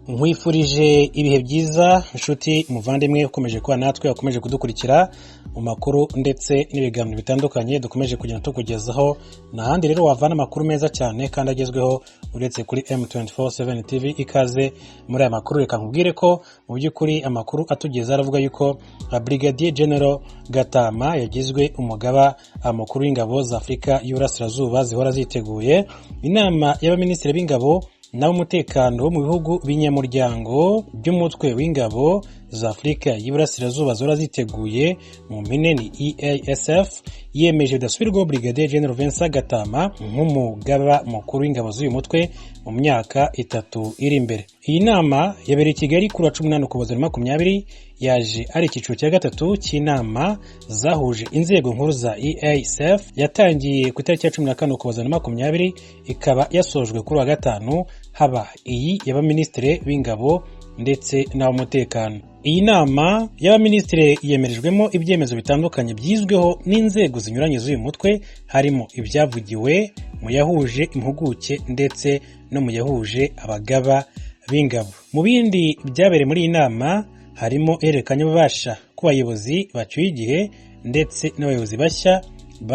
Nkwifurije ibihe byiza inshuti muvandimwe ukomeje kuba natwe ukomeje kudukurikira mu makuru ndetse n'ibiganiro bitandukanye dukomeje kugenda tukugezaho n'ahandi rero wavana amakuru meza cyane kandi agezweho uretse kuri M247 TV. Ikaze muri aya makuru, reka nkubwire ko mu by'ukuri amakuru atugeza aravuga yuko Brigadier General Gatama yagizwe umugaba mukuru w'ingabo za Afurika y'Uburasirazuba zihora ziteguye inama y'abaminisitiri b'ingabo n'umutekano wo mu bihugu binyamuryango by'umutwe w'ingabo za Afurika y'Iburasirazuba zora ziteguye mu mpine ni EASF yemeje bidasubirwaho Brigadier General Vincent Gatama nk'umugaba mukuru w'ingabo z'uyu mutwe mu myaka 3 iri imbere. Iyi nama yabereye i Kigali kuri 18 Ukuboza 2020 yaje ari icyiciro cya gatatu cy'inama zahuje inzego nkuru za EASF yatangiye ku itariki ya 14 Ukuboza 2020 ikaba yasojwe kuri wa gatanu haba iyi y'abaminisitiri b'ingabo ndetse n'umutekano. Iyi nama y'abaminisitiri yemerejwemo ibyemezo bitandukanye byizweho n'inzego zinyuranye z'uyu mutwe, harimo ibyavugiwe mu yahuje impuguke ndetse no mu yahuje abagaba b'ingabo. Mu bindi byabereye muri iyi nama harimo erekanya ububasha ku bayobozi bacyuye igihe ndetse n'abayobozi bashya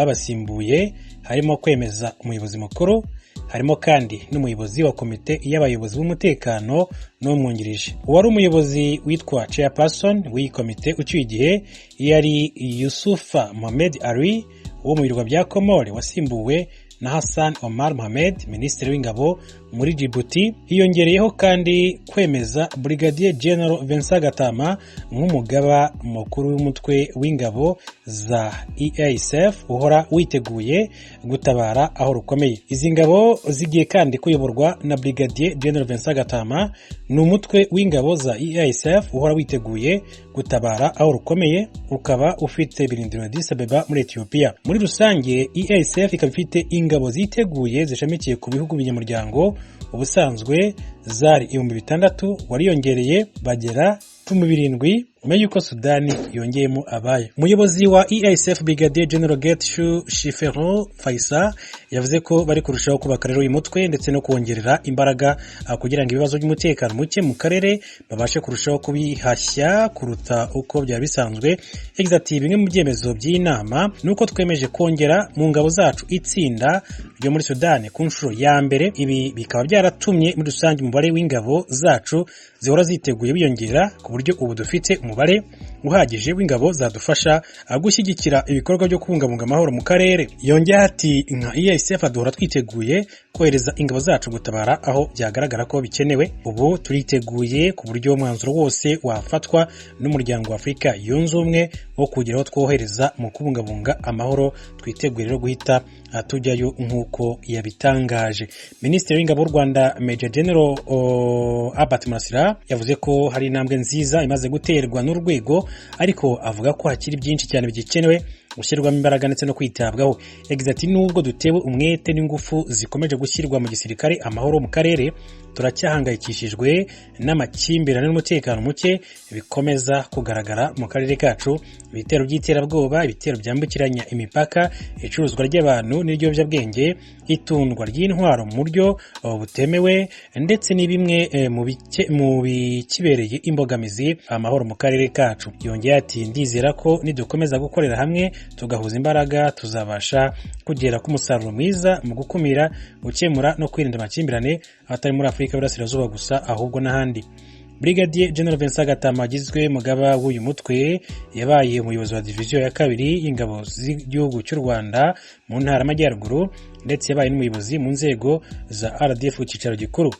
babasimbuye, harimo kwemeza umuyobozi mukuru, harimo kandi n'umuyobozi wa komite y'abayobozi b'umutekano n'umwungirije. Uwari umuyobozi witwa chairperson w'iyi komite ucyuye igihe yari Yusufa Mohamed Ali wo mu birwa bya Komore, wasimbuwe na Hassan Omar Mohamed, minisitiri w'ingabo muri Djibouti. Hiyongereyeho kandi kwemeza Brigadier General Vincent Gatama nk'umugaba mukuru w'umutwe w'ingabo za EASF uhora witeguye gutabara aho rukomeye. Izi ngabo zigiye kandi kuyoborwa na Brigadier General Vincent Gatama, ni umutwe w'ingabo za EASF uhora witeguye gutabara aho rukomeye, ukaba ufite birindiro Addis Ababa muri Ethiopia. Muri rusange EASF ikaba ifite ingabo ziteguye zishamikiye ku bihugu binyamuryango, ubusanzwe zari 6,000 wariyongereye bagera 7,000 nyuma y'uko Sudani yongeyemo abayo. Umuyobozi wa EASF Brigadier General Getshu Shifero Faisa yavuze ko bari kurushaho kubaka rero uyu mutwe ndetse no kongerera imbaraga kugira ngo ibibazo by'umutekano muke mu karere babashe kurushaho kubihashya kuruta uko byari bisanzwe. Yagize ati bimwe mu byemezo by'inama nuko twemeje kongera mu ngabo zacu itsinda ryo muri Sudani ku nshuro ya mbere. Ibi bikaba byaratumye muri rusange umubare w'ingabo zacu zihora ziteguye biyongera ku buryo ubu dufite umubare uhagije w'ingabo zadufasha gushyigikira ibikorwa byo kubungabunga amahoro mu karere. Yongeye ati nka EASF duhora twiteguye kohereza ingabo zacu gutabara aho byagaragara ko bikenewe. Ubu turiteguye ku buryo umwanzuro wose wafatwa n'umuryango wa Afurika yunze ubumwe wo kugeraho twohereza mu kubungabunga amahoro. Twiteguye rero guhita tujyayo nk'uko yabitangaje. Minisitiri w'ingabo w'u Rwanda Major General Albert Murasira yavuze ko hari intambwe nziza imaze guterwa n'urwego, ariko avuga ko hakiri byinshi cyane bigikenewe gushyirwamo imbaraga ndetse no kwitabwaho. Yagize ati nubwo dutewe umwete n'ingufu zikomeje gushyirwa mu gisirikare, amahoro mu karere turacyahangayikishijwe n'amakimbirane n'umutekano muke bikomeza kugaragara mu karere kacu. Ibitero by'iterabwoba, ibitero byambukiranya imipaka, icuruzwa ry'abantu n'ibiyobyabwenge, itundwa ry'intwaro mu buryo butemewe ndetse ni bimwe mu bikibereye imbogamizi amahoro mu karere kacu. Yongeye ati ndizera ko nidukomeza gukorera hamwe tugahuza imbaraga tuzabasha kugera ku musaruro mwiza mu gukumira, gukemura no kwirinda amakimbirane atari muri Afurika y'Iburasirazuba gusa ahubwo n'ahandi. Brigadier General Vincent Gatama agizwe mugaba w'uyu mutwe yabaye umuyobozi wa division ya 2 y'ingabo z'igihugu cy'u Rwanda mu ntara y'Amajyaruguru ndetse yabaye n'umuyobozi mu nzego za RDF ku cyicaro gikuru.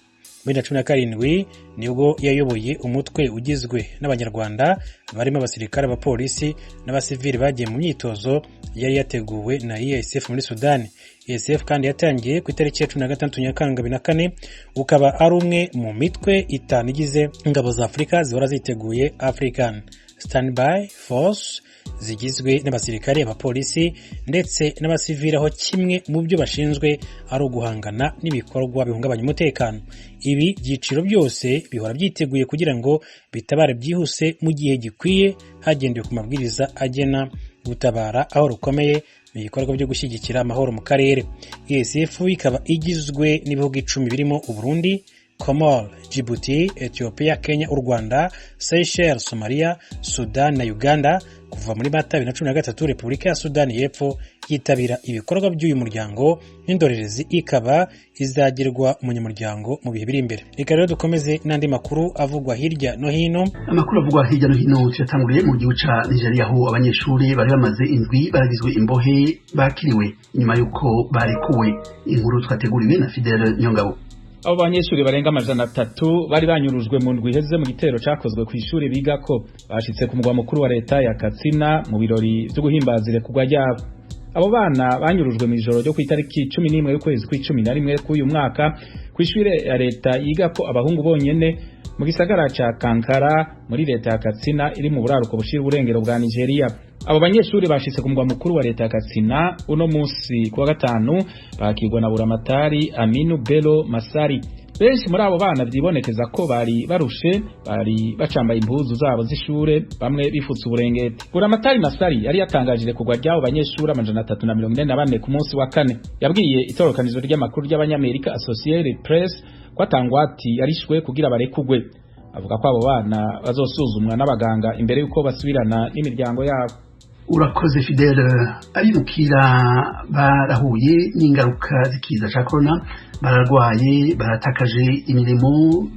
Muri 2017 nibwo yayoboye umutwe ugizwe n'abanyarwanda barimo abasirikare, abapolisi n'abasivili bagiye mu myitozo yari yateguwe na EASF muri Sudani. EASF kandi yatangiye ku itariki ya 16 Nyakanga 2004, ukaba ari umwe mu mitwe 5 igize ingabo za Afurika zihora ziteguye African Standby Force, zigizwe n'abasirikare, abapolisi ndetse n'abasivili, aho kimwe mu byo bashinzwe ari uguhangana n'ibikorwa bihungabanya umutekano. Ibi byiciro byose bihora byiteguye kugira ngo bitabare byihuse mu gihe gikwiye hagendewe ku mabwiriza agena gutabara aho rukomeye mu bikorwa byo gushyigikira amahoro mu karere. EASF ikaba igizwe n'ibihugu 10 birimo u Burundi, Comores, Djibouti, Ethiopia, Kenya, u Rwanda, Seychelles, Somalia, Sudan na Uganda. Kuva muri Mata 2013 Repubulika ya Sudani y'Epfo yitabira ibikorwa by'uyu muryango n'indorerezi ikaba izagirwa umunyamuryango mu bihe biri imbere. Reka rero dukomeze n'andi makuru avugwa hirya no hino. Amakuru avugwa hirya no hino cyatanguriye mu gihugu ca Nigeria, aho abanyeshuri bari bamaze indwi baragizwe imbohe bakiriwe nyuma yuko barekuwe. Inkuru twateguriwe na Fidel Nyongabo. Abo banyeshuri barenga 300 bari banyurujwe mu ndwi iheze mu gitero cakozwe ku ishuri bigako. Bashitse ku mugwa mukuru wa leta ya Katsina mu birori byo guhimbazire kugwa ryabo. Abo bana banyurujwe mu ijoro ryo ku itariki 11 y'ukwezi kwa11 k'uyu mwaka ku ishuri ya leta yigako abahungu bonyene mu gisagara ca Kankara muri leta ya Katsina iri mu buraruko bushira uburengero bwa Nigeria. Abo banyeshuri bashitse ku mugwa mukuru wa leta ya Katsina uno musi kuwa gatanu bakigwa na buramatari Aminu Bello Masari. Benshi muri abo bana byibonekeza ko bari barushe, bari bacambaye impuzu zabo z'ishure, bamwe bifutse uburengeti. Buramatari Masari yari yatangajije kugwa ry'abo banyeshuri 344 ku munsi wa kane. Yabwiye itorokanizo ry'amakuru ry'abanyamerika Associated Press ko atangwati yarishwe kugira barekugwe. Avuga ko abo bana bazosuzumwa n'abaganga imbere yuko basubirana n'imiryango yabo. Urakoze Fidel. Abimukira barahuye n'ingaruka zikiza ca corona, bararwaye, baratakaje imirimo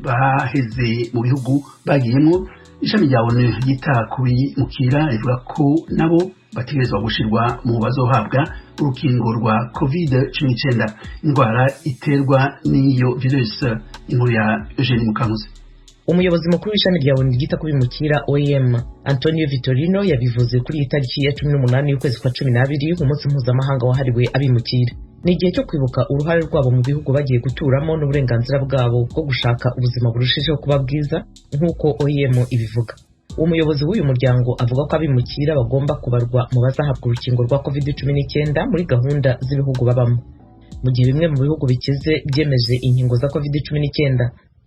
baheze mu bihugu bagiyemo. Ishami rya ONU yita ku bimukira rivuga ko nabo bategerezwa gushirwa mu bazohabwa urukingo rwa COVID-19, indwara iterwa n'iyo virus. Inkuru ya Eugene Mukankuzi. Umuyobozi mukuru w'ishami rya ONU ryita ku bimukira OIM Antonio Vitorino yabivuze kuri itariki ya 18 y'ukwezi kwa 12 umunsi mpuzamahanga wahariwe abimukira. Ni igihe cyo kwibuka uruhare rwabo mu bihugu bagiye guturamo n'uburenganzira bwabo bwo gushaka ubuzima burushijeho kuba bwiza nk'uko OIM ibivuga. Umuyobozi w'uyu muryango avuga ko abimukira bagomba kubarwa mu bazahabwa urukingo rwa COVID-19 muri gahunda z'ibihugu babamo. Mu gihe bimwe mu bihugu bikize byemeje inkingo za COVID-19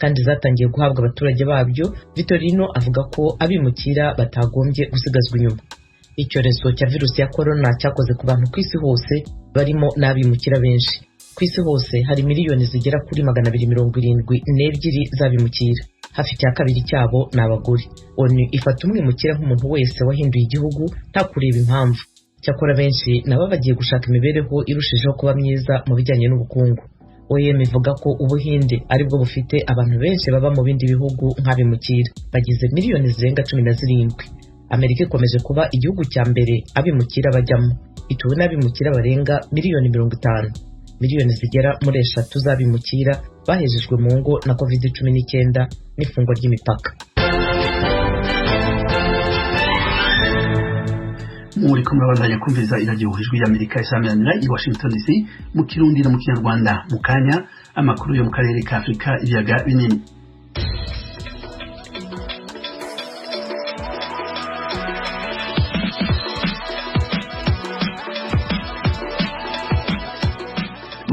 kandi zatangiye guhabwa abaturage babyo, Vitorino avuga ko abimukira batagombye gusigazwa inyuma. Icyorezo cya virusi ya corona cyakoze ku bantu ku isi hose barimo n'abimukira benshi. Ku isi hose hari miliyoni zigera kuri 272 z'abimukira. Hafi ya kabiri cyabo n'abagore. ONU ifata umwimukira nk'umuntu wese wahinduye igihugu nta kureba impamvu. Cyakora benshi nabo bagiye gushaka imibereho irushijeho kuba myiza mu bijyanye n'ubukungu. OIM ivuga ko Ubuhinde aribwo bufite abantu benshi baba mu bindi bihugu nk'abimukira, bagize miliyoni zirenga 17. Amerika ikomeje kuba igihugu cya mbere abimukira bajyamo, ituwe n'abimukira barenga miliyoni 50. Miliyoni zigera muri 3 z'abimukira bahejejwe mu ngo na COVID-19 n'ifungwa ry'imipaka. Muri kumurabandanya kumviza iradiyo ijwi y'Amerika isamirana i Washington DC mu Kirundi no mu Kinyarwanda. Mu kanya amakuru yo mu karere ka Afrika ibiyaga binini.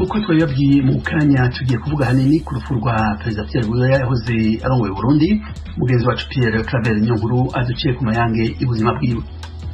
Uko twabibabwiye mu kanya tugiye kuvuga hanini ku rupfu rwa Perezida Pierre Buyoya yahoze arongoye Burundi. Mugenzi wacu Pierre Claver Nyonkuru aduciye ku mayange y'ubuzima bwiwe.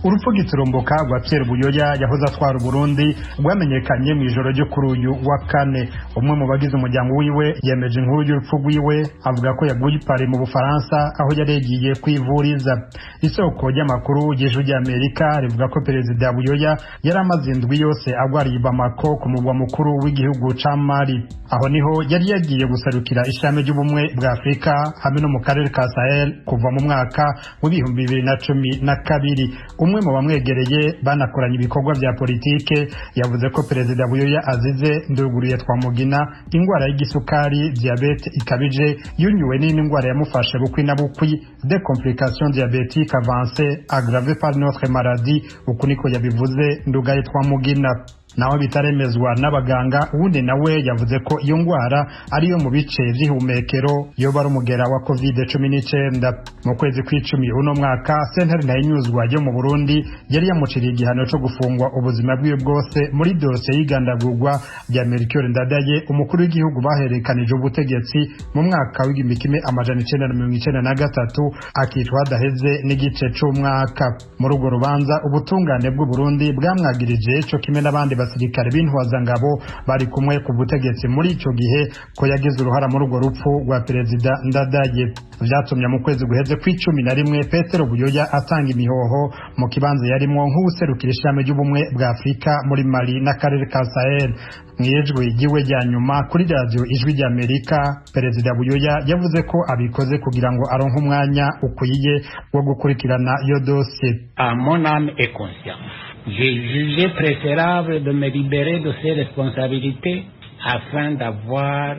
Urupfu giturumbuka rwa Pierre Buyoya yahoze atwara Burundi rwamenyekanye mu ijoro ryo kuri uyu wa kane. Umwe mu bagize umuryango wiwe yemeje inkuru y'urupfu rwiwe, avuga ko yaguye i Paris mu Bufaransa aho yaregiye kwivuriza. Isoko ry'amakuru y'ijwi ry'Amerika rivuga ko Perezida Buyoya yari amaze indwi yose agwariye i Bamako ku mugwa mukuru w'igihugu ca Mali. Aho niho yari yagiye gusarukira ishami ry'ubumwe bwa Afrika hamwe no mu karere ka Sahel kuva mu mwaka wa 2012. Umwe mu bamwegereye banakoranye ibikorwa bya politike yavuze ko Perezida Buyoya azize nduguriye twamugina ingwara y'igisukari, diabete ikabije, yunyuwe n'indwara yamufashe bukwi na bukwi, des complications diabétiques avancées aggravées par notre maladie, uko niko yabivuze ndugaye twamugina. Naho bitaremezwa n'abaganga, uwundi nawe yavuze ko iyo ngwara ariyo mu bice vy'ihumekero yo barumugera wa COVID-19. Mu kwezi kw'icumi uno mwaka sentare ntayinyuzwa yo mu Burundi yari yamuciriye igihano cyo gufungwa ubuzima bwiwe bwose muri dosiye y'igandagurwa rya Melchior Ndadaye, umukuru w'igihugu baherekanije ubutegetsi mu mwaka w'1993 akicwa hadaheze n'igice c'umwaka. Muri urwo rubanza ubutungane bw'u Burundi bwamwagirije cyo kimwe n'abandi basirikare b'intwazangabo bari kumwe ku butegetsi muri ico gihe ko yagize uruhara muri urwo rupfu rwa perezida Ndadaye. Vyatumye mu kwezi guheze kwa 11 Petero Buyoya atanga imihoho mu kibanza yarimwo nk'userukira ishami ry'ubumwe bwa Afrika muri Mali n'akarere ka Sahel. Mwijwe igiwe rya nyuma kuri radio Ijwi rya Amerika, perezida Buyoya yavuze ko abikoze kugira ngo aronke umwanya ukwiye wo gukurikirana iyo dossier. À mon âme et conscience, j'ai jugé préférable de me libérer de ces responsabilités afin d'avoir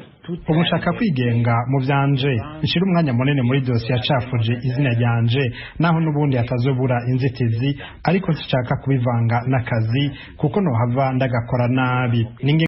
umushaka kwigenga mu byanje nshira umwanya munene muri dosiye yacafuje izina ryanje naho nubundi atazobura inzitizi ariko nshaka kubivanga n'akazi kuko no hava ndagakora nabi.